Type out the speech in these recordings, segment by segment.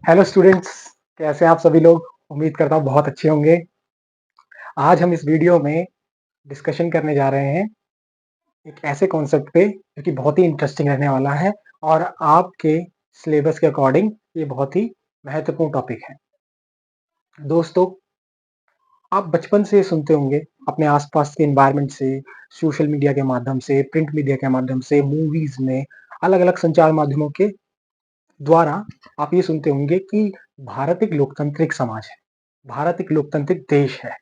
Hello students, कैसे हैं आप सभी लोग? उम्मीद करता हूँ बहुत अच्छे होंगे। आज हम इस वीडियो में डिस्कशन करने जा रहे हैं एक ऐसे कॉन्सेप्ट पे जो कि बहुत ही इंटरेस्टिंग रहने वाला है और आपके सिलेबस के अकॉर्डिंग ये बहुत ही महत्वपूर्ण टॉपिक है। दोस्तों, आप बचपन से सुनते होंगे अपने आसपास के एनवायरनमेंट से, सोशल मीडिया के माध्यम से, प्रिंट मीडिया के माध्यम से, मूवीज में, अलग-अलग संचार माध्यमों के द्वारा आप ये सुनते होंगे कि भारत एक लोकतांत्रिक समाज है, भारत एक लोकतांत्रिक देश है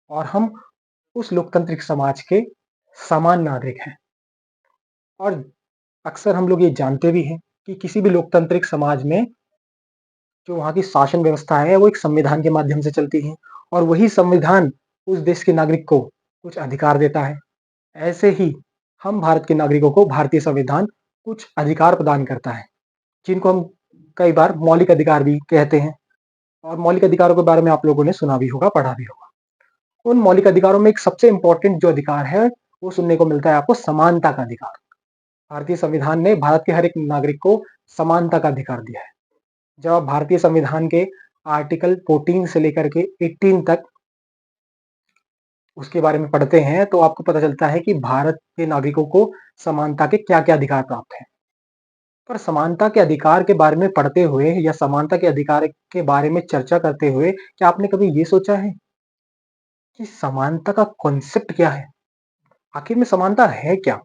और हम उस लोकतांत्रिक समाज के समान नागरिक हैं। और अक्सर हम लोग ये जानते भी हैं कि किसी भी लोकतांत्रिक समाज में जो वहाँ की शासन व्यवस्था है वो एक संविधान के माध्यम से चलती है और वही संविधान उस देश के नागरिक को कुछ अधिकार देता है। ऐसे ही हम भारत के नागरिकों को भारतीय संविधान कुछ अधिकार प्रदान करता है, जिनको हम कई बार मौलिक अधिकार भी कहते हैं। और मौलिक अधिकारों के बारे में आप लोगों ने सुना भी होगा, पढ़ा भी होगा। उन मौलिक अधिकारों में एक सबसे इंपॉर्टेंट जो अधिकार है, वो सुनने को मिलता है आपको, समानता का अधिकार। भारतीय संविधान ने भारत के हर एक नागरिक को समानता का अधिकार दिया है। जब आप भारतीय संविधान के आर्टिकल 14 से लेकर के 18 तक उसके बारे में पढ़ते हैं, तो आपको पता चलता है कि भारत के नागरिकों को समानता के क्या-क्या अधिकार प्राप्त हैं। पर समानता के अधिकार के बारे में पढ़ते हुए या समानता के अधिकार के बारे में चर्चा करते हुए, क्या आपने कभी ये सोचा है कि समानता का कॉन्सेप्ट क्या है? आखिर में समानता है क्या?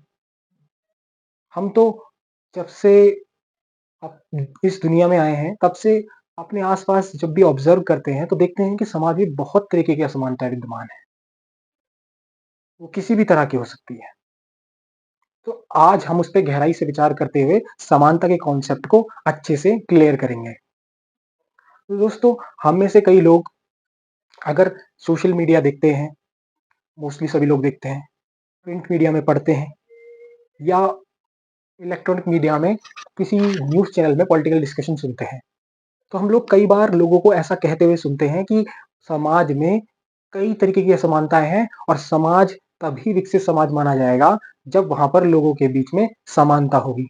हम तो जब से इस दुनिया में आए हैं, तब से अपने आस-पास जब भी ऑब्ज़र्व करते हैं, तो देखते हैं कि समाज में बहुत तरीके की असमानताएँ विद्यमान है। वो किसी भी तरह की हो सकती है। तो आज हम उस पे गहराई से विचार करते हुए समानता के कॉन्सेप्ट को अच्छे से क्लियर करेंगे। तो दोस्तों, हम में से कई लोग अगर सोशल मीडिया देखते हैं, मोस्टली सभी लोग देखते हैं, प्रिंट मीडिया में पढ़ते हैं या इलेक्ट्रॉनिक मीडिया में किसी न्यूज़ चैनल में पॉलिटिकल डिस्कशन सुनते हैं, तो हम लोग कई बार लोगों को ऐसा कहते हुए सुनते हैं कि समाज में कई तरीके की असमानताएँ हैं और समाज तभी विकसित समाज माना जाएगा जब वहाँ पर लोगों के बीच में समानता होगी।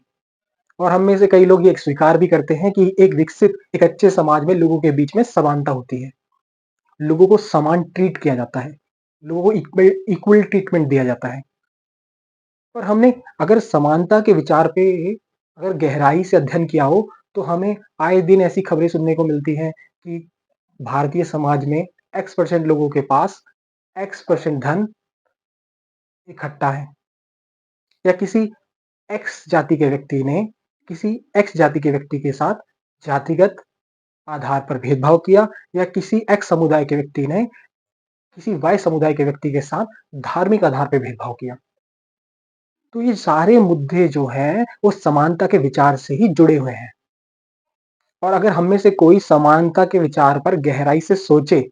और हम में से कई लोग ये स्वीकार भी करते हैं कि एक विकसित, एक अच्छे समाज में लोगों के बीच में समानता होती है। लोगों को समान ट्रीट किया जाता है, लोगों को इक्वल इक्वल ट्रीटमेंट दिया जाता है। पर हमने अगर समानता के विचार पे अगर गहराई से अध्ययन किया हो, तो हमें आए दिन ऐसी खबरें सुनने को मिलती हैं कि भारतीय समाज में X% लोगों के पास X% धन इकट्ठा है या किसी X जाति के व्यक्ति ने किसी X जाति के व्यक्ति के साथ जातिगत आधार पर भेदभाव किया या किसी X समुदाय के व्यक्ति ने किसी Y समुदाय के व्यक्ति के साथ धार्मिक आधार पर भेदभाव किया। तो ये सारे मुद्दे जो हैं, वो समानता के विचार से ही जुड़े हुए हैं। और अगर हम में से कोई समानता के विचार पर गहराई से सोचे,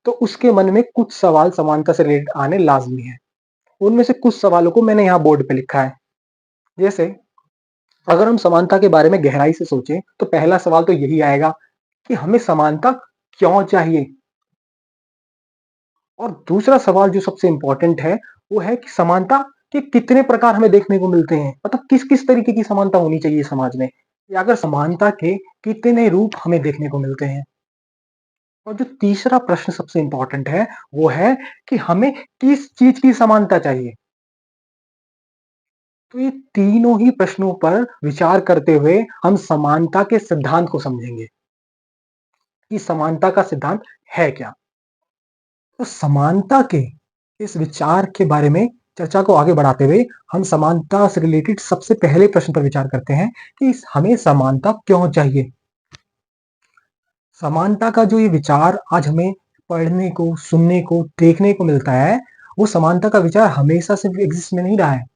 तो उसके मन में कुछ सवाल समानता से रिलेटेड आने लाज़मी है। उनमें से कुछ सवालों को मैंने यहाँ बोर्ड पे लिखा है। जैसे अगर हम समानता के बारे में गहराई से सोचें, तो पहला सवाल तो यही आएगा कि हमें समानता क्यों चाहिए? और दूसरा सवाल जो सबसे इम्पोर्टेंट है, वो है कि समानता के कितने प्रकार हमें देखने को मिलते हैं? मतलब किस-किस तरीके की समानता होनी चाहिए समाज में? या अगर समानता के कितने रूप हमें देखने को मिलते हैं? और जो तीसरा प्रश्न सबसे इम्पोर्टेंट है, वो है कि हमें किस चीज़ की समानता चाहिए? तो ये तीनों ही प्रश्नों पर विचार करते हुए हम समानता के सिद्धांत को समझेंगे कि समानता का सिद्धांत है क्या? तो समानता के इस विचार के बारे में चर्चा को आगे बढ़ाते हुए हम समानता से रिलेटेड सबसे पहले प्रश्न पर विचार करते हैं कि हमें समानता क्यों चाहिए? समानता का जो ये विचार आज हमें पढ़ने को, सुनने को, देखने को मिलता है, वो समानता का विचार हमेशा से एग्जिस्ट में नहीं रहा है।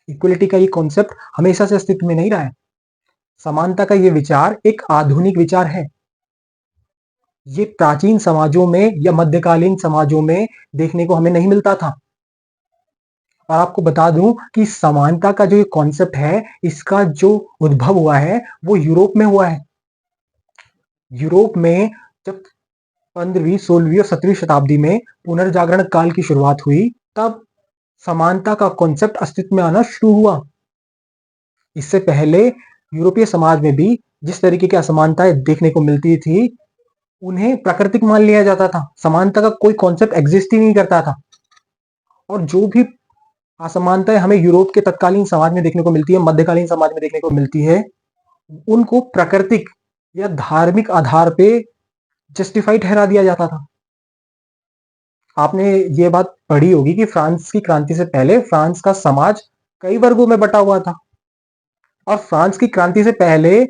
इक्वलिटी का ये कॉन्सेप्ट हमेशा से अस्तित्व में नहीं रहा है। समानता का ये विचार एक आधुनिक विचार है। ये प्राचीन समाजों में या मध्यकालीन समाजों में देखने को हमें नहीं मिलता था। और आपको बता दूं कि समानता का जो ये कॉन्सेप्ट है, इसका जो उद्भव हुआ है, वो यूरोप में हुआ है। यूरोप में जब 15वीं, 16वीं और 17वीं शताब्दी में पुनर्जागरण काल की शुरुआत हुई, तब समानता का कॉन्सेप्ट अस्तित्व में आना शुरू हुआ। इससे पहले यूरोपीय समाज में भी जिस तरीके की असमानताएं देखने को मिलती थी, उन्हें प्राकृतिक मान लिया जाता था। समानता का कोई कॉन्सेप्ट एग्जिस्ट ही नहीं करता था। और जो भी असमानताएं हमें यूरोप के तत्कालीन समाज में देखने को मिलती है, मध्यकालीन समाज में देखने को मिलती है, उनको प्राकृतिक या धार्मिक आधार पे जस्टिफाई ठहरा दिया जाता था। आपने ये बात पढ़ी होगी कि फ्रांस की क्रांति से पहले फ्रांस का समाज कई वर्गों में बटा हुआ था, और फ्रांस की क्रांति से पहले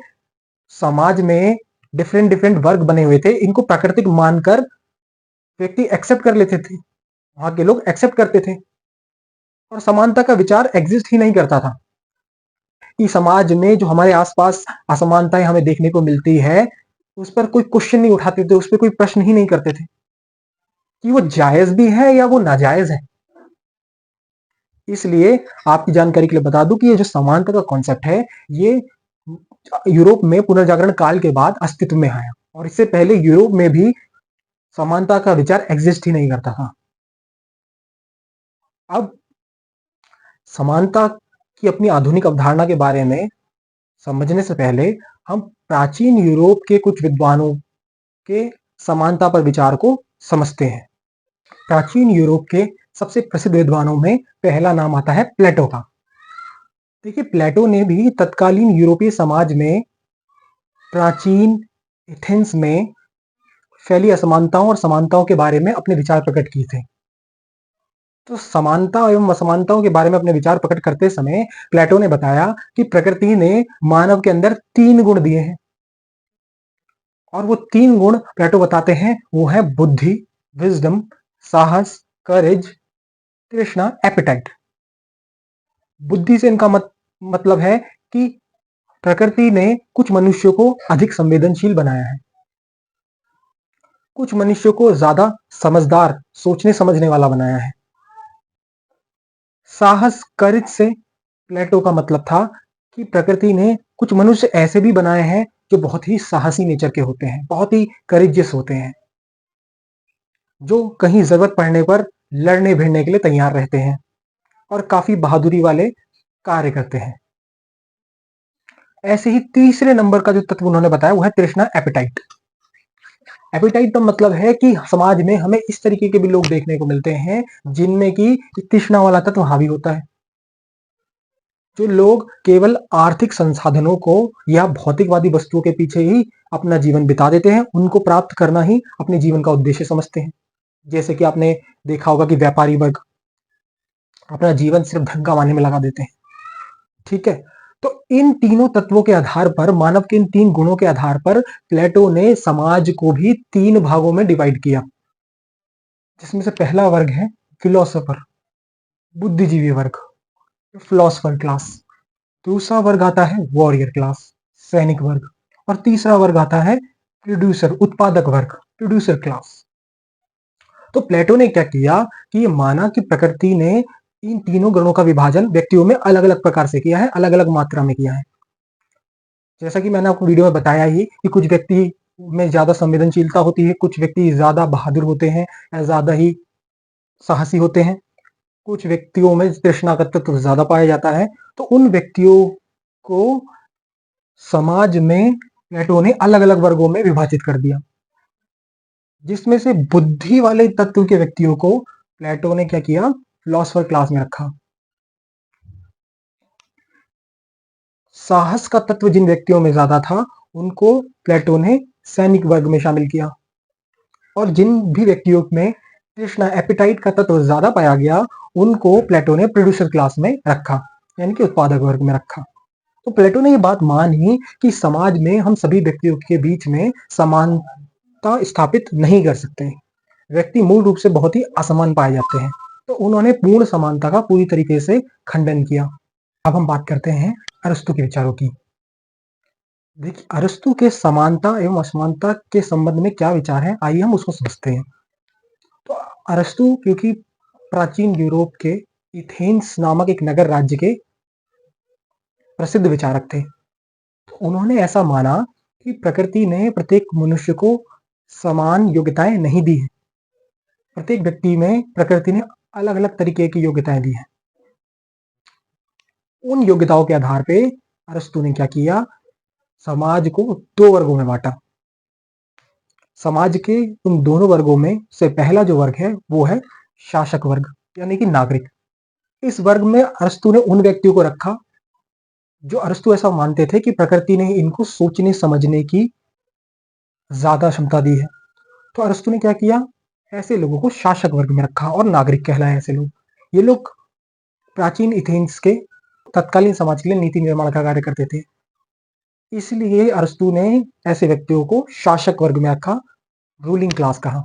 समाज में डिफरेंट डिफरेंट वर्ग बने हुए थे। इनको प्राकृतिक मानकर व्यक्ति एक्सेप्ट कर लेते थे, वहां के लोग एक्सेप्ट करते थे, और समानता का विचार एग्जिस्ट ही नहीं करता था। कि समाज में जो हमारे आसपास असमानताएं हमें देखने को मिलती है, उस पर कोई क्वेश्चन नहीं उठाते थे, उस पर कोई प्रश्न ही नहीं करते थे कि वो जायज भी है या वो नाजायज है। इसलिए आपकी जानकारी के लिए बता दूं कि ये जो समानता का कॉन्सेप्ट है, ये यूरोप में पुनर्जागरण काल के बाद अस्तित्व में आया, और इससे पहले यूरोप में भी समानता का विचार एग्जिस्ट ही नहीं करता था। अब समानता की अपनी आधुनिक अवधारणा के बारे में समझने से पहले हम प्राचीन यूरोप के कुछ विद्वानों के समानता पर विचार को समझते हैं। प्राचीन यूरोप के सबसे प्रसिद्ध विद्वानों में पहला नाम आता है प्लेटो का। देखिए, प्लेटो ने भी तत्कालीन यूरोपीय समाज में, प्राचीन एथेंस में फैली असमानताओं और समानताओं के बारे में अपने विचार प्रकट किए थे। तो समानता एवं असमानताओं के बारे में अपने विचार प्रकट करते समय प्लेटो ने बताया कि प्रकृति ने मानव के अंदर 3 गुण दिए हैं, और वो 3 गुण प्लेटो बताते हैं, वो है बुद्धि, विजडम, साहस, करेज, तृष्णा, एपेटाइट। बुद्धि से इनका मतलब है कि प्रकृति ने कुछ मनुष्यों को अधिक संवेदनशील बनाया है, कुछ मनुष्यों को ज्यादा समझदार, सोचने समझने वाला बनाया है। साहस, करेज से प्लेटो का मतलब था कि प्रकृति ने कुछ मनुष्य ऐसे भी बनाए हैं जो बहुत ही साहसी नेचर के होते हैं, बहुत ही करेजियस होते हैं, जो कहीं जरूरत पड़ने पर लड़ने भिड़ने के लिए तैयार रहते हैं और काफी बहादुरी वाले कार्य करते हैं। ऐसे ही तीसरे नंबर का जो तत्व उन्होंने बताया वो है तृष्णा, एपेटाइट। एपेटाइट का मतलब है कि समाज में हमें इस तरीके के भी लोग देखने को मिलते हैं जिनमें की तृष्णा वाला तत्व हावी होता है। जो लोग केवल आर्थिक संसाधनों को या भौतिकवादी वस्तुओं के पीछे ही अपना जीवन बिता देते हैं, उनको प्राप्त करना ही अपने जीवन का उद्देश्य समझते हैं। जैसे कि आपने देखा होगा कि व्यापारी वर्ग अपना जीवन सिर्फ धन कमाने में लगा देते हैं। ठीक है, तो इन तीनों तत्वों के आधार पर, मानव के इन 3 गुणों के आधार पर प्लेटो ने समाज को भी 3 भागों में डिवाइड किया, जिसमें से पहला वर्ग है फिलोसोफर, बुद्धिजीवी वर्ग, फिलोसफर क्लास। दूसरा वर्ग आता है वॉरियर क्लास, सैनिक वर्ग, और तीसरा वर्ग आता है प्रोड्यूसर, उत्पादक वर्ग, प्रोड्यूसर क्लास। तो प्लेटो ने क्या किया कि ये माना कि प्रकृति ने इन तीनों गणों का विभाजन व्यक्तियों में अलग अलग प्रकार से किया है, अलग अलग मात्रा में किया है। जैसा कि मैंने आपको वीडियो में बताया ही कि कुछ व्यक्ति में ज्यादा संवेदनशीलता होती है, कुछ व्यक्ति ज्यादा बहादुर होते हैं या ज्यादा ही साहसी होते हैं, कुछ व्यक्तियों में तृष्णा का तत्व ज्यादा पाया जाता है। तो उन व्यक्तियों को समाज में प्लेटो ने अलग अलग वर्गों में विभाजित कर दिया, जिसमें से बुद्धि वाले तत्व के व्यक्तियों को प्लेटो ने क्या किया, फिलोसफर क्लास में रखा। साहस का तत्व जिन व्यक्तियों में ज्यादा था, उनको प्लेटो ने सैनिक वर्ग में शामिल किया, और जिन भी व्यक्तियों में तृष्णा, एपेटाइट का तत्व ज्यादा पाया गया, उनको प्लेटो ने प्रोड्यूसर क्लास में रखा, यानी कि उत्पादक वर्ग में रखा। तो प्लेटो ने यह बात मानी कि समाज में हम सभी व्यक्तियों के बीच में समानता स्थापित नहीं कर सकते, व्यक्ति मूल रूप से बहुत ही असमान पाए जाते हैं। तो उन्होंने पूर्ण समानता का पूरी तरीके से खंडन किया। अब हम बात करते हैं अरस्तु के विचारों की। देखिए, अरस्तु के समानता एवं असमानता के संबंध में क्या विचार है, आइए हम उसको समझते हैं। तो अरस्तु क्योंकि प्राचीन यूरोप के एथेंस नामक एक नगर राज्य के प्रसिद्ध विचारक थे, तो उन्होंने ऐसा माना कि प्रकृति ने प्रत्येक मनुष्य को समान योग्यताएं नहीं दी है। प्रत्येक व्यक्ति में प्रकृति ने अलग अलग तरीके की योग्यताएं दी हैं। उन योग्यताओं के आधार पे अरस्तु ने क्या किया, समाज को दो वर्गों में बांटा। समाज के उन दोनों वर्गों में से पहला जो वर्ग है वो है शासक वर्ग, यानी कि नागरिक। इस वर्ग में अरस्तु ने उन व्यक्तियों को रखा जो अरस्तु ऐसा मानते थे कि प्रकृति ने इनको सोचने समझने की ज्यादा क्षमता दी है। तो अरस्तु ने क्या किया, ऐसे लोगों को शासक वर्ग में रखा और नागरिक कहलाए ऐसे लोग। ये लोग प्राचीन एथेंस के तत्कालीन समाज के लिए नीति निर्माण का कार्य करते थे। इसलिए अरस्तु ने ऐसे व्यक्तियों को शासक वर्ग में रखा, रूलिंग क्लास कहा।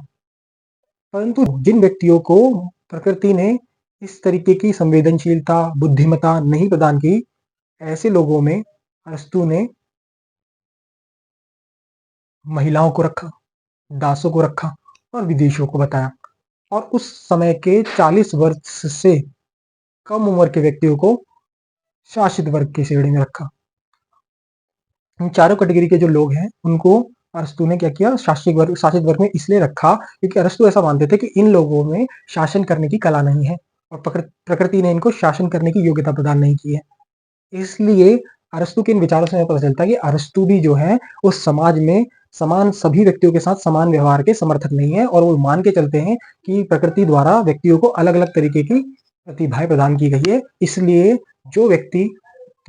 परंतु जिन व्यक्तियों को प्रकृति ने इस तरीके की संवेदनशीलता, बुद्धिमत्ता नहीं प्रदान की, ऐसे लोगों में अरस्तु ने महिलाओं को रखा, दासों को रखा और विदेशियों को बताया। और उस समय के 40 वर्ष से कम उम्र के व्यक्तियों को शासित वर्ग की श्रेणी में रखा। इन चारों कैटेगरी के जो लोग हैं उनको अरस्तु ने क्या किया, शासित वर्ग में इसलिए रखा क्योंकि अरस्तु ऐसा मानते थे कि इन लोगों में शासन करने की कला नहीं है और प्रकृति ने इनको शासन करने की योग्यता प्रदान नहीं की है। इसलिए अरस्तु के इन विचारों से हमें पता चलता है कि अरस्तु भी जो है उस समाज में समान सभी व्यक्तियों के साथ समान व्यवहार के समर्थक नहीं है, और वो मान के चलते हैं कि प्रकृति द्वारा व्यक्तियों को अलग अलग तरीके की प्रतिभाएं प्रदान की गई है। इसलिए जो व्यक्ति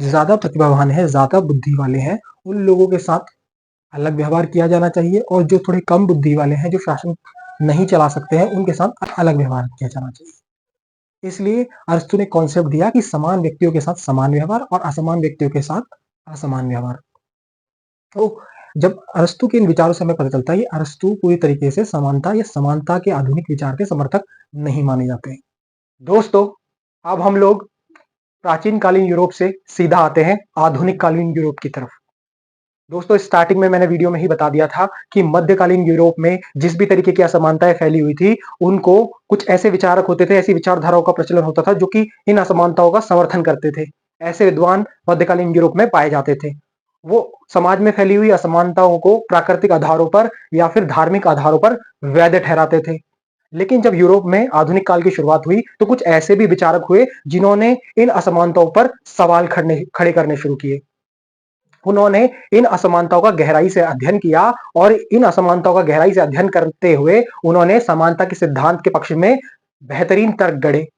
ज्यादा प्रतिभावान है, ज्यादा बुद्धि वाले हैं, उन लोगों के साथ अलग व्यवहार किया जाना चाहिए, और जो थोड़े कम बुद्धि वाले हैं, जो शासन नहीं चला सकते हैं, उनके साथ अलग व्यवहार किया जाना चाहिए। इसलिए अरस्तु ने कॉन्सेप्ट दिया कि समान व्यक्तियों के साथ समान व्यवहार और असमान व्यक्तियों के साथ असमान व्यवहार। तो जब अरस्तु के इन विचारों से हमें पता चलता है कि अरस्तु पूरी तरीके से समानता या समानता के आधुनिक विचार के समर्थक नहीं माने जाते हैं। दोस्तों, अब हम लोग प्राचीन कालीन यूरोप से सीधा आते हैं आधुनिक कालीन यूरोप की तरफ। दोस्तों, स्टार्टिंग में मैंने वीडियो में ही बता दिया था कि मध्यकालीन यूरोप में जिस भी तरीके की असमानताएं फैली हुई थी, उनको कुछ ऐसे विचारक होते थे, ऐसी विचारधाराओं का प्रचलन होता था जो कि इन असमानताओं का समर्थन करते थे। ऐसे विद्वान मध्यकालीन यूरोप में पाए जाते थे। वो समाज में फैली हुई असमानताओं को प्राकृतिक आधारों पर या फिर धार्मिक आधारों पर वैध ठहराते थे। लेकिन जब यूरोप में आधुनिक काल की शुरुआत हुई तो कुछ ऐसे भी विचारक हुए जिन्होंने इन असमानताओं पर सवाल खड़े करने शुरू किए। उन्होंने इन असमानताओं का गहराई से अध्ययन किया और इन असमानताओं का गहराई से अध्ययन करते हुए उन्होंने समानता के सिद्धांत के पक्ष में बेहतरीन तर्क गढ़े।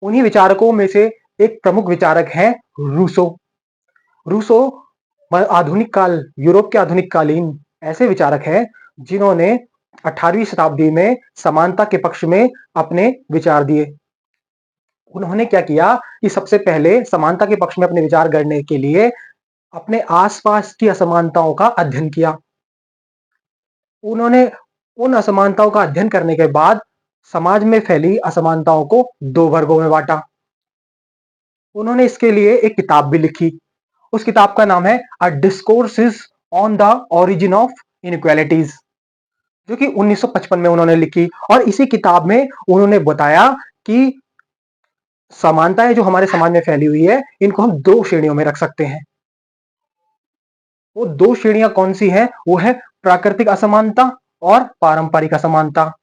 उन्हीं विचारकों में से एक प्रमुख विचारक हैं रूसो। रूसो आधुनिक काल यूरोप के आधुनिक कालीन ऐसे विचारक हैं जिन्होंने 18वीं शताब्दी में समानता के पक्ष में अपने विचार दिए। उन्होंने क्या किया कि सबसे पहले समानता के पक्ष में अपने विचार गढ़ने के लिए अपने आसपास की असमानताओं का अध्ययन किया। उन्होंने उन असमानताओं का अध्ययन करने के बाद समाज में फैली असमानताओं को दो वर्गों में बांटा। उन्होंने इसके लिए एक किताब भी लिखी। उस किताब का नाम है a discourses on the origin of inequalities, जो कि 1955 में उन्होंने लिखी। और इसी किताब में उन्होंने बताया कि समानताएं जो हमारे समाज में फैली हुई है, इनको हम दो श्रेणियों में रख सकते हैं। वो दो श्रेणियां कौन सी हैं? वो है प्राकृतिक असमानता और पारंपरिक असमानता।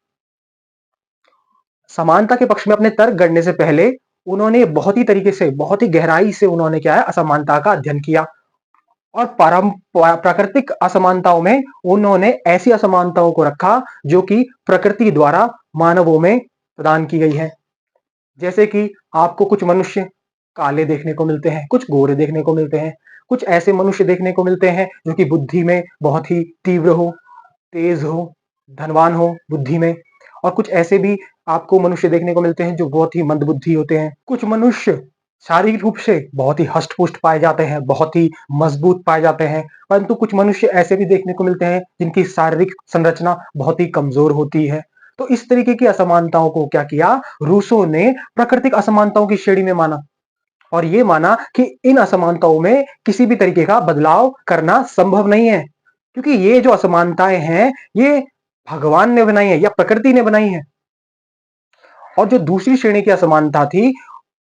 समानता के पक्ष में अपने तर्क गढ़ने से पहले उन्होंने बहुत ही तरीके से, बहुत ही गहराई से उन्होंने क्या है, असमानता का अध्ययन किया। और प्राकृतिक असमानताओं में उन्होंने ऐसी असमानताओं को रखा जो कि प्रकृति द्वारा मानवों में प्रदान की गई है। जैसे कि आपको कुछ मनुष्य काले देखने को मिलते हैं, कुछ गोरे देखने को मिलते हैं, कुछ ऐसे मनुष्य देखने को मिलते हैं जो कि बुद्धि में बहुत ही तीव्र हो, तेज हो, धनवान हो बुद्धि में, और कुछ ऐसे भी आपको मनुष्य देखने को मिलते हैं जो बहुत ही मंदबुद्धि होते हैं। कुछ मनुष्य शारीरिक रूप से बहुत ही हष्ट-पुष्ट पाए जाते हैं, बहुत ही मजबूत पाए जाते हैं, परंतु कुछ मनुष्य ऐसे भी देखने को मिलते हैं जिनकी शारीरिक संरचना बहुत ही कमजोर होती है। तो इस तरीके की असमानताओं को क्या किया, रूसो ने प्राकृतिक असमानताओं की श्रेणी में माना, और ये माना कि इन असमानताओं में किसी भी तरीके का बदलाव करना संभव नहीं है, क्योंकि ये जो असमानताएं हैं ये भगवान ने बनाई है या प्रकृति ने बनाई है। और जो दूसरी श्रेणी की असमानता थी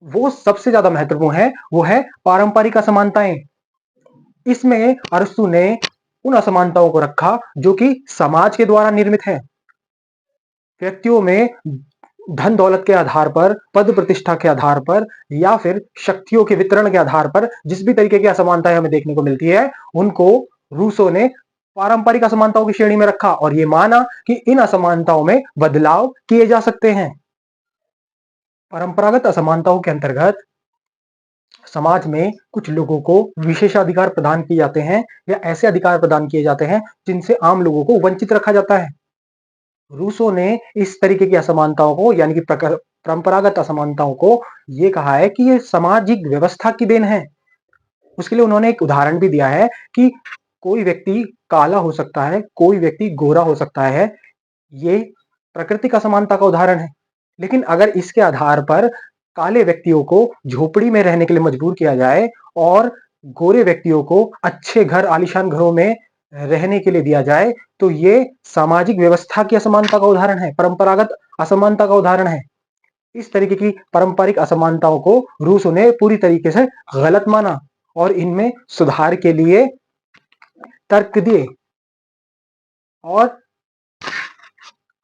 वो सबसे ज्यादा महत्वपूर्ण है, वो है पारंपरिक असमानताएं। इसमें अरस्तु ने उन असमानताओं को रखा जो कि समाज के द्वारा निर्मित है। व्यक्तियों में धन दौलत के आधार पर, पद प्रतिष्ठा के आधार पर, या फिर शक्तियों के वितरण के आधार पर जिस भी तरीके की असमानताएं हमें देखने को मिलती है, उनको रूसो ने पारंपरिक असमानताओं की श्रेणी में रखा और यह माना कि इन असमानताओं में बदलाव किए जा सकते हैं। परंपरागत असमानताओं के अंतर्गत समाज में कुछ लोगों को विशेषाधिकार प्रदान किए जाते हैं या ऐसे अधिकार प्रदान किए जाते हैं जिनसे आम लोगों को वंचित रखा जाता है। रूसो ने इस तरीके की असमानताओं को यानी कि परंपरागत असमानताओं को ये कहा है कि ये सामाजिक व्यवस्था की देन है। उसके लिए उन्होंने एक उदाहरण भी दिया है कि कोई व्यक्ति काला हो सकता है, कोई व्यक्ति गोरा हो सकता है। ये प्राकृतिक असमानता का उदाहरण है। लेकिन अगर इसके आधार पर काले व्यक्तियों को झोपड़ी में रहने के लिए मजबूर किया जाए और गोरे व्यक्तियों को अच्छे घर, आलीशान घरों में रहने के लिए दिया जाए, तो ये सामाजिक व्यवस्था की असमानता का उदाहरण है, परंपरागत असमानता का उदाहरण है। इस तरीके की पारंपरिक असमानताओं को रूसों ने पूरी तरीके से गलत माना और इनमें सुधार के लिए तर्क दिए। और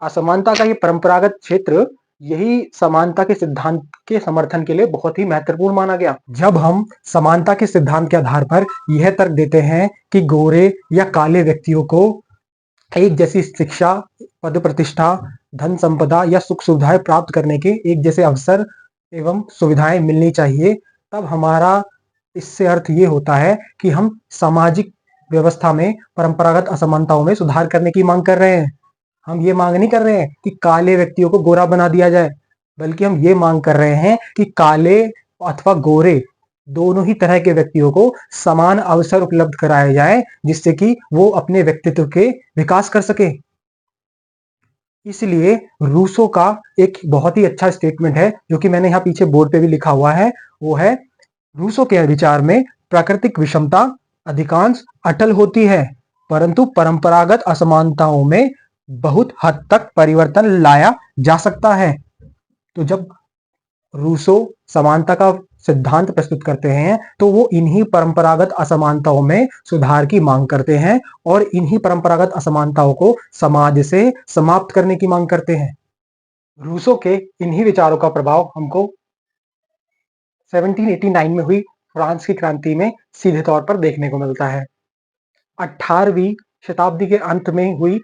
असमानता का ये परंपरागत क्षेत्र यही समानता के सिद्धांत के समर्थन के लिए बहुत ही महत्वपूर्ण माना गया। जब हम समानता के सिद्धांत के आधार पर यह तर्क देते हैं कि गोरे या काले व्यक्तियों को एक जैसी शिक्षा, पद प्रतिष्ठा, धन संपदा या सुख सुविधाएं प्राप्त करने के एक जैसे अवसर एवं सुविधाएं मिलनी चाहिए, तब हमारा इससे अर्थ ये होता है कि हम सामाजिक व्यवस्था में परंपरागत असमानताओं में सुधार करने की मांग कर रहे हैं। हम ये मांग नहीं कर रहे हैं कि काले व्यक्तियों को गोरा बना दिया जाए, बल्कि हम ये मांग कर रहे हैं कि काले अथवा गोरे दोनों ही तरह के व्यक्तियों को समान अवसर उपलब्ध कराए जाए, जिससे कि वो अपने व्यक्तित्व के विकास कर सके। इसलिए रूसो का एक बहुत ही अच्छा स्टेटमेंट है जो कि मैंने यहाँ पीछे बोर्ड पे भी लिखा हुआ है। वो है, रूसो के विचार में प्राकृतिक विषमता अधिकांश अटल होती है, परंतु परंपरागत असमानताओं में बहुत हद तक परिवर्तन लाया जा सकता है। तो जब रूसो समानता का सिद्धांत प्रस्तुत करते हैं तो वो इन्हीं परंपरागत असमानताओं में सुधार की मांग करते हैं और इन्हीं परंपरागत असमानताओं को समाज से समाप्त करने की मांग करते हैं। रूसो के इन्हीं विचारों का प्रभाव हमको 1789 में हुई फ्रांस की क्रांति में सीधे तौर पर देखने को मिलता है। 18वीं शताब्दी के अंत में हुई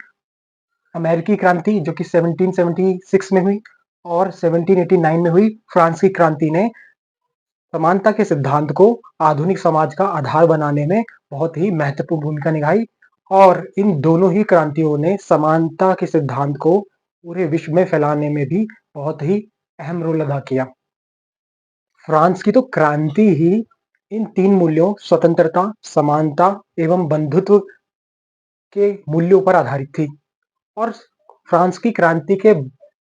अमेरिकी क्रांति जो कि 1776 में हुई और 1789 में हुई फ्रांस की क्रांति ने समानता के सिद्धांत को आधुनिक समाज का आधार बनाने में बहुत ही महत्वपूर्ण भूमिका निभाई और इन दोनों ही क्रांतियों ने समानता के सिद्धांत को पूरे विश्व में फैलाने में भी बहुत ही अहम रोल अदा किया। फ्रांस की तो क्रांति ही इन तीन मूल्यों स्वतंत्रता, समानता एवं बंधुत्व के मूल्यों पर आधारित थी और फ्रांस की क्रांति के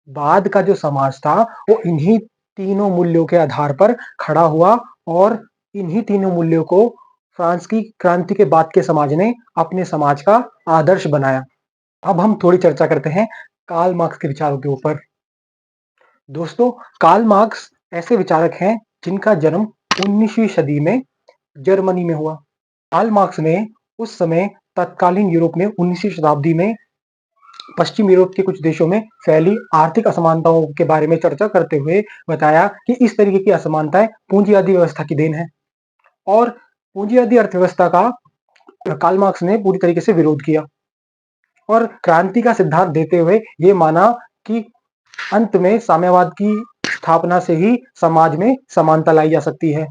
बाद का जो समाज था वो इन्हीं तीनों मूल्यों के आधार पर खड़ा हुआ और इन्हीं तीनों मूल्यों को फ्रांस की क्रांति के बाद के समाज ने अपने समाज का आदर्श बनाया। अब हम थोड़ी चर्चा करते हैं कार्ल मार्क्स के विचारों के ऊपर। दोस्तों, कार्ल मार्क्स ऐसे विचारक हैं जिनका जन्म 19वीं सदी में जर्मनी में हुआ। कार्ल मार्क्स ने उस समय तत्कालीन यूरोप में 19वीं शताब्दी में पश्चिम यूरोप के कुछ देशों में फैली आर्थिक असमानताओं के बारे में चर्चा करते हुए बताया कि इस तरीके की असमानताएं पूंजीवादी व्यवस्था की देन है और पूंजीवादी अर्थव्यवस्था का कार्ल मार्क्स ने पूरी तरीके से विरोध किया और क्रांति का सिद्धांत देते हुए ये माना कि अंत में साम्यवाद की स्थापना से ही समाज में समानता लाई जा सकती है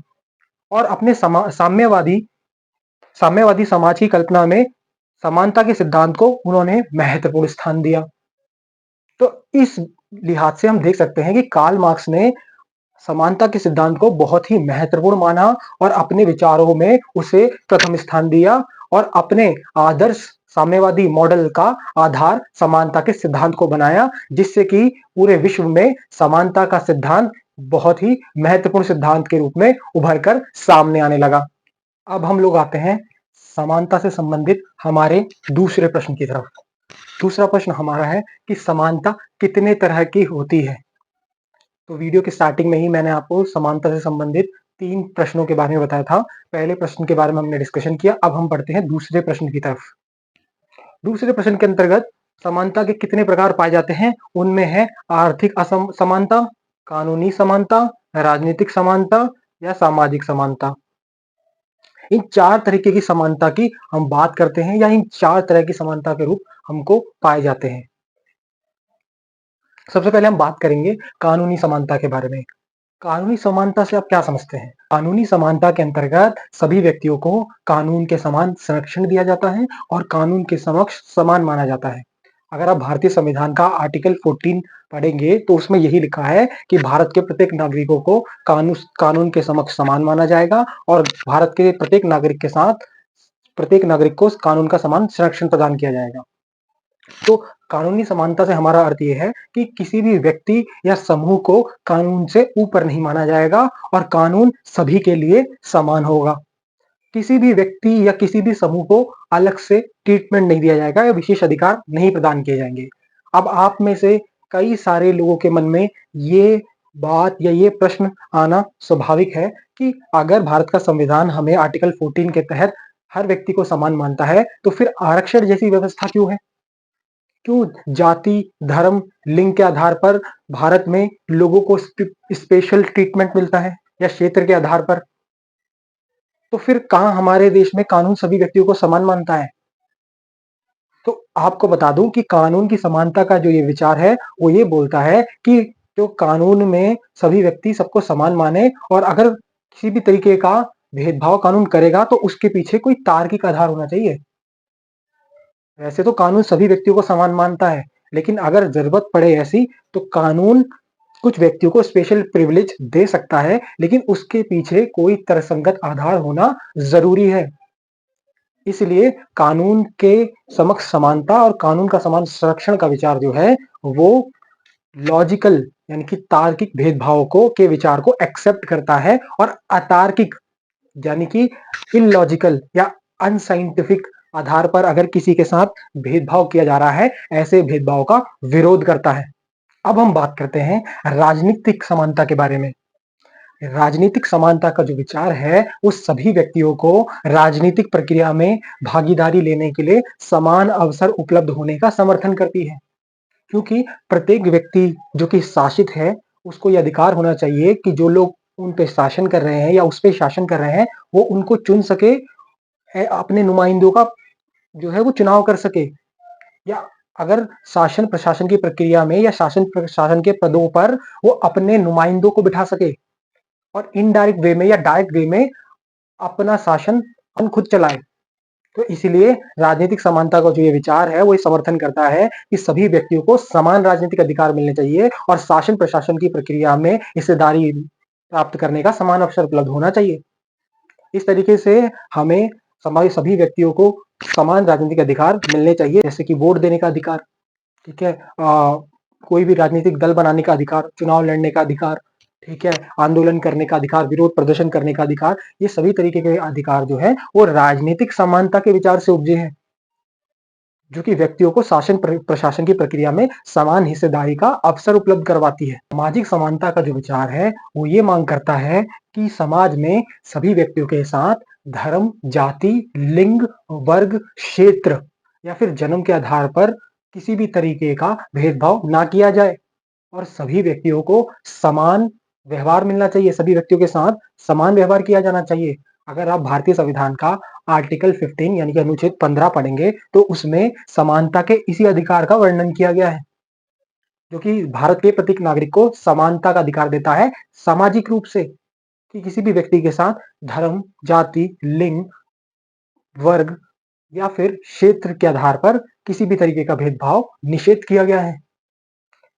और अपने साम्यवादी समाज की कल्पना में समानता के सिद्धांत को उन्होंने महत्वपूर्ण स्थान दिया। तो इस लिहाज से हम देख सकते हैं कि कार्ल मार्क्स ने समानता के सिद्धांत को बहुत ही महत्वपूर्ण माना और अपने विचारों में उसे प्रथम स्थान दिया और अपने आदर्श साम्यवादी मॉडल का आधार समानता के सिद्धांत को बनाया, जिससे कि पूरे विश्व में समानता का सिद्धांत बहुत ही महत्वपूर्ण सिद्धांत के रूप में उभर कर सामने आने लगा। अब हम लोग आते हैं समानता से संबंधित हमारे दूसरे प्रश्न की तरफ। दूसरा प्रश्न हमारा है कि समानता कितने तरह की होती है। तो वीडियो के स्टार्टिंग में ही मैंने आपको समानता से संबंधित 3 प्रश्नों के बारे में बताया था। पहले प्रश्न के बारे में हमने डिस्कशन किया। अब हम बढ़ते हैं दूसरे प्रश्न की तरफ। दूसरे प्रश्न के अंतर्गत समानता के कितने प्रकार पाए जाते हैं। उनमें है आर्थिक समानता, कानूनी समानता, राजनीतिक समानता या सामाजिक समानता। इन 4 तरीके की समानता की हम बात करते हैं या इन 4 तरह की समानता के रूप हमको पाए जाते हैं। सबसे पहले हम बात करेंगे कानूनी समानता के बारे में। कानूनी समानता से आप क्या समझते हैं? कानूनी समानता के अंतर्गत सभी व्यक्तियों को कानून के समान संरक्षण दिया जाता है और कानून के समक्ष समान माना जाता है। अगर आप भारतीय संविधान का आर्टिकल 14 पढ़ेंगे तो उसमें यही लिखा है कि भारत के प्रत्येक नागरिकों को कानून के समक्ष समान माना जाएगा और भारत के प्रत्येक नागरिक के साथ प्रत्येक नागरिक को कानून का समान संरक्षण प्रदान किया जाएगा। तो कानूनी समानता से हमारा अर्थ ये है कि किसी भी व्यक्ति या समूह को कानून से ऊपर नहीं माना जाएगा और कानून सभी के लिए समान होगा। किसी भी व्यक्ति या किसी भी समूह को अलग से ट्रीटमेंट नहीं दिया जाएगा या विशेष अधिकार नहीं प्रदान किए जाएंगे। अब आप में से कई सारे लोगों के मन में ये बात या ये प्रश्न आना स्वाभाविक है कि अगर भारत का संविधान हमें आर्टिकल 14 के तहत हर व्यक्ति को समान मानता है तो फिर आरक्षण जैसी व्यवस्था क्यों है? क्यों जाति, धर्म, लिंग के आधार पर भारत में लोगों को स्पेशल ट्रीटमेंट मिलता है या क्षेत्र के आधार पर? तो फिर कहां हमारे देश में कानून सभी व्यक्तियों को समान मानता है? तो आपको बता दूं कि कानून की समानता का जो ये विचार है वो ये बोलता है कि जो कानून में सभी व्यक्ति सबको समान माने और अगर किसी भी तरीके का भेदभाव कानून करेगा तो उसके पीछे कोई तार्किक आधार होना चाहिए। वैसे तो कानून सभी व्यक्तियों को समान मानता है, लेकिन अगर जरूरत पड़े ऐसी तो कानून कुछ व्यक्तियों को स्पेशल प्रिविलेज दे सकता है, लेकिन उसके पीछे कोई तर्कसंगत आधार होना जरूरी है। इसलिए कानून के समक्ष समानता और कानून का समान संरक्षण का विचार जो है वो लॉजिकल यानी कि तार्किक भेदभाव को के विचार को एक्सेप्ट करता है और अतार्किक यानी कि इलॉजिकल या अनसाइंटिफिक आधार पर अगर किसी के साथ भेदभाव किया जा रहा है, ऐसे भेदभाव का विरोध करता है। अब हम बात करते हैं राजनीतिक समानता के बारे में। राजनीतिक समानता का जो विचार है, वो सभी व्यक्तियों को राजनीतिक प्रक्रिया में भागीदारी लेने के लिए समान अवसर उपलब्ध होने का समर्थन करती है। क्योंकि प्रत्येक व्यक्ति जो कि शासित है, उसको ये अधिकार होना चाहिए कि जो लोग उन पे शासन कर रहे हैं या उस पे शासन कर रहे हैं, वो उनको चुन सके, अपने नुमाइंदों का जो है वो चुनाव कर सके या अगर शासन प्रशासन की प्रक्रिया में या शासन प्रशासन के पदों पर वो अपने नुमाइंदों को बिठा सके और इनडायरेक्ट वे में या डायरेक्ट वे में अपना शासन हम खुद चलाए। तो इसीलिए राजनीतिक समानता का जो ये विचार है वो ये समर्थन करता है कि सभी व्यक्तियों को समान राजनीतिक अधिकार मिलने चाहिए और शासन प्रशासन की प्रक्रिया में हिस्सेदारी प्राप्त करने का समान अवसर उपलब्ध होना चाहिए। इस तरीके से हमें समाज सभी व्यक्तियों को समान राजनीतिक अधिकार मिलने चाहिए, जैसे कि वोट देने का अधिकार, ठीक है, कोई भी राजनीतिक दल बनाने का अधिकार, चुनाव लड़ने का अधिकार, ठीक है, आंदोलन करने का अधिकार, विरोध प्रदर्शन करने का अधिकार, ये सभी तरीके के अधिकार जो है वो राजनीतिक समानता के विचार से उपजे हैं, जो कि व्यक्तियों को शासन प्रशासन की प्रक्रिया में समान हिस्सेदारी का अवसर उपलब्ध करवाती है। सामाजिक समानता का जो विचार है वो ये मांग करता है कि समाज में सभी व्यक्तियों के साथ धर्म, जाति, लिंग, वर्ग, क्षेत्र या फिर जन्म के आधार पर किसी भी तरीके का भेदभाव ना किया जाए और सभी व्यक्तियों को समान व्यवहार मिलना चाहिए, सभी व्यक्तियों के साथ समान व्यवहार किया जाना चाहिए। अगर आप भारतीय संविधान का आर्टिकल 15 यानी कि अनुच्छेद 15 पढ़ेंगे तो उसमें समानता के इसी अधिकार का वर्णन किया गया है, जो कि भारत के प्रत्येक नागरिक को समानता का अधिकार देता है सामाजिक रूप से, कि किसी भी व्यक्ति के साथ धर्म, जाति, लिंग, वर्ग या फिर क्षेत्र के आधार पर किसी भी तरीके का भेदभाव निषेध किया गया है।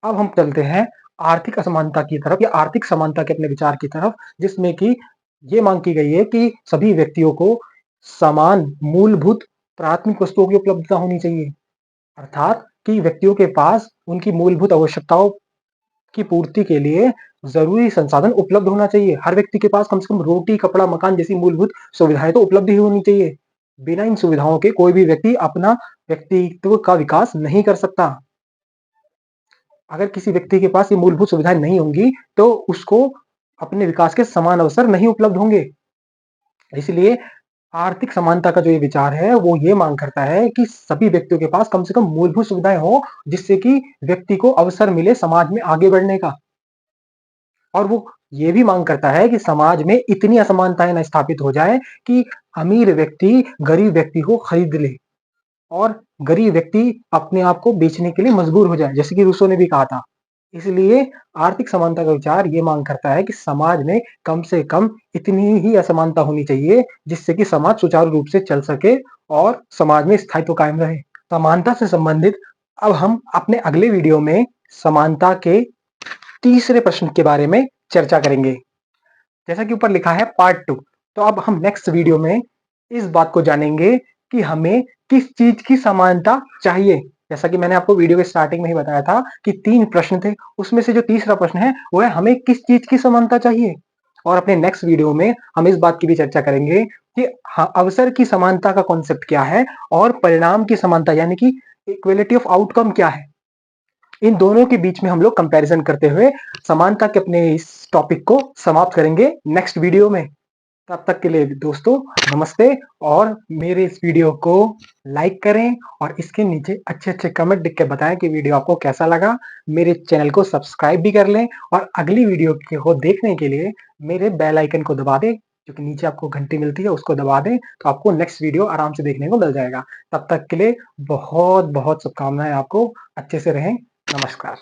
अब हम चलते हैं आर्थिक असमानता की तरफ या आर्थिक समानता के अपने विचार की तरफ, जिसमें कि ये मांग की गई है कि सभी व्यक्तियों को समान मूलभूत प्राथमिक वस्तुओं की उपलब्धता होनी चाहिए, अर्थात कि व्यक्तियों के पास उनकी मूलभूत आवश्यकताओं की पूर्ति के लिए जरूरी संसाधन उपलब्ध होना चाहिए। हर व्यक्ति के पास कम से कम रोटी, कपड़ा, मकान जैसी मूलभूत सुविधाएं तो उपलब्ध ही होनी चाहिए। बिना इन सुविधाओं के कोई भी व्यक्ति अपना व्यक्तित्व का विकास नहीं कर सकता। अगर किसी व्यक्ति के पास ये मूलभूत सुविधाएं नहीं होंगी तो उसको अपने विकास के समान अवसर नहीं उपलब्ध होंगे। इसलिए आर्थिक समानता का जो ये विचार है वो ये मांग करता है कि सभी व्यक्तियों के पास कम से कम मूलभूत सुविधाएं हो, जिससे कि व्यक्ति को अवसर मिले समाज में आगे बढ़ने का। और वो ये भी मांग करता है कि समाज में इतनी असमानताएं न स्थापित हो जाए कि अमीर व्यक्ति गरीब व्यक्ति को खरीद ले और गरीब व्यक्ति अपने आप को बेचने के लिए मजबूर हो जाए, जैसे कि रूसो ने भी कहा था। इसलिए आर्थिक समानता का विचार ये मांग करता है कि समाज में कम से कम इतनी ही असमानता होनी चाहिए जिससे कि समाज सुचारू रूप से चल सके और समाज में स्थायित्व कायम रहे। समानता से संबंधित अब हम अपने अगले वीडियो में समानता के तीसरे प्रश्न के बारे में चर्चा करेंगे, जैसा कि ऊपर लिखा है पार्ट 2। तो अब हम नेक्स्ट वीडियो में इस बात को जानेंगे कि हमें किस चीज की समानता चाहिए। जैसा कि मैंने आपको वीडियो के स्टार्टिंग में ही बताया था कि 3 प्रश्न थे, उसमें से जो तीसरा प्रश्न है वो है हमें किस चीज की समानता चाहिए। और अपने नेक्स्ट वीडियो में हम इस बात की भी चर्चा करेंगे कि अवसर की समानता का कॉन्सेप्ट क्या है और परिणाम की समानता यानी कि इक्वलिटी ऑफ आउटकम क्या है। इन दोनों के बीच में हम लोग कंपैरिजन करते हुए समानता के अपने इस टॉपिक को समाप्त करेंगे नेक्स्ट वीडियो में। तब तक के लिए दोस्तों नमस्ते, और मेरे इस वीडियो को लाइक करें और इसके नीचे अच्छे-अच्छे कमेंट लिख के बताएं कि वीडियो आपको कैसा लगा। मेरे चैनल को सब्सक्राइब भी कर लें और अगली वीडियो को देखने के लिए मेरे बेल आइकन को दबा दें, जो कि नीचे आपको घंटी मिलती है उसको दबा दें, तो आपको नेक्स्ट वीडियो आराम से देखने को मिल जाएगा। तब तक के लिए बहुत-बहुत शुभकामनाएं आपको। अच्छे से रहें। नमस्कार।